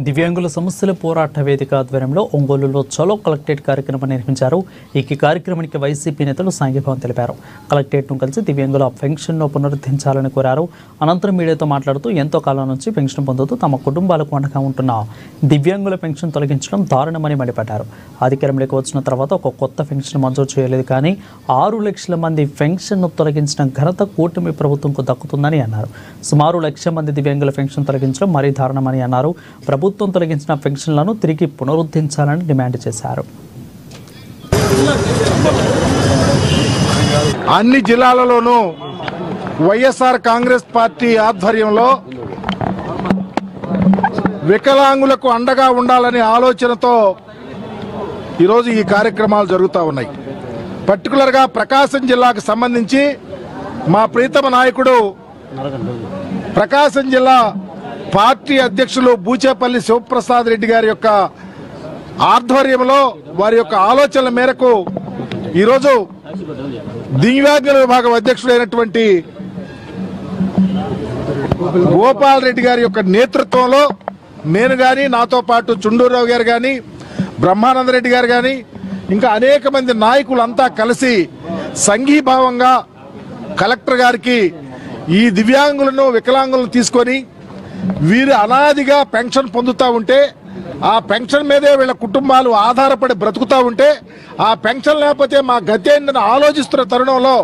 దివ్యాంగుల సమస్యల పోరాట వేదిక ఆధ్వర్యంలో ఒంగోలులో చలో కలెక్టరేట్ కార్యక్రమం నిర్వహించారు. ఈ కార్యక్రమానికి వైసీపీ నేతలు సాంఘీభావం తెలిపారు. కలెక్టరేట్ను కలిసి దివ్యాంగుల పెన్షన్ను పునరుద్ధరించాలని కోరారు. అనంతరం మీడియాతో మాట్లాడుతూ ఎంతో కాలం నుంచి పెన్షన్ పొందుతూ తమ కుటుంబాలకు అండగా ఉంటున్న దివ్యాంగుల పెన్షన్ తొలగించడం దారుణమని మండిపడ్డారు. అధికారంలోకి వచ్చిన తర్వాత ఒక కొత్త పెన్షన్ మంజూరు చేయలేదు, కానీ 6 లక్షల మంది పెన్షన్ను తొలగించిన ఘనత కూటమి ప్రభుత్వంకు దక్కుతుందని అన్నారు. సుమారు 1 లక్ష మంది దివ్యాంగుల పెన్షన్ తొలగించడం మరీ దారుణమని అన్నారు. ప్రభుత్వం తొలగించిన పెన్షన్లను తిరిగి పునరుద్ధరించాలని డిమాండ్ చేశారు. అన్ని జిల్లాలలోనూ వైఎస్ఆర్ కాంగ్రెస్ పార్టీ ఆధ్వర్యంలో వికలాంగులకు అండగా ఉండాలనే ఆలోచనతో ఈరోజు ఈ కార్యక్రమాలు జరుగుతూ ఉన్నాయి. పర్టికులర్గా ప్రకాశం జిల్లాకు సంబంధించి మా ప్రీతమ నాయకుడు ప్రకాశం జిల్లా పార్టీ అధ్యక్షులు బూచేపల్లి శివప్రసాద్ రెడ్డి గారి యొక్క ఆధ్వర్యంలో వారి యొక్క ఆలోచనల మేరకు ఈరోజు దివ్యాంగుల విభాగం అధ్యక్షుడైనటువంటి గోపాల్ రెడ్డి గారి యొక్క నేతృత్వంలో నేను కానీ, నాతో పాటు చుండూరావు గారు కానీ, బ్రహ్మానంద రెడ్డి గారు కానీ, ఇంకా అనేక మంది నాయకులంతా కలిసి సంఘీభావంగా కలెక్టర్ గారికి ఈ దివ్యాంగులను వికలాంగులను తీసుకొని వీరు అనాదిగా పెన్షన్ పొందుతూ ఉంటే ఆ పెన్షన్ మీదే వీళ్ళ కుటుంబాలు ఆధారపడి బ్రతుకుతూ ఉంటే ఆ పెన్షన్ లేకపోతే మా గతి ఏంటని ఆలోచిస్తున్న తరుణంలో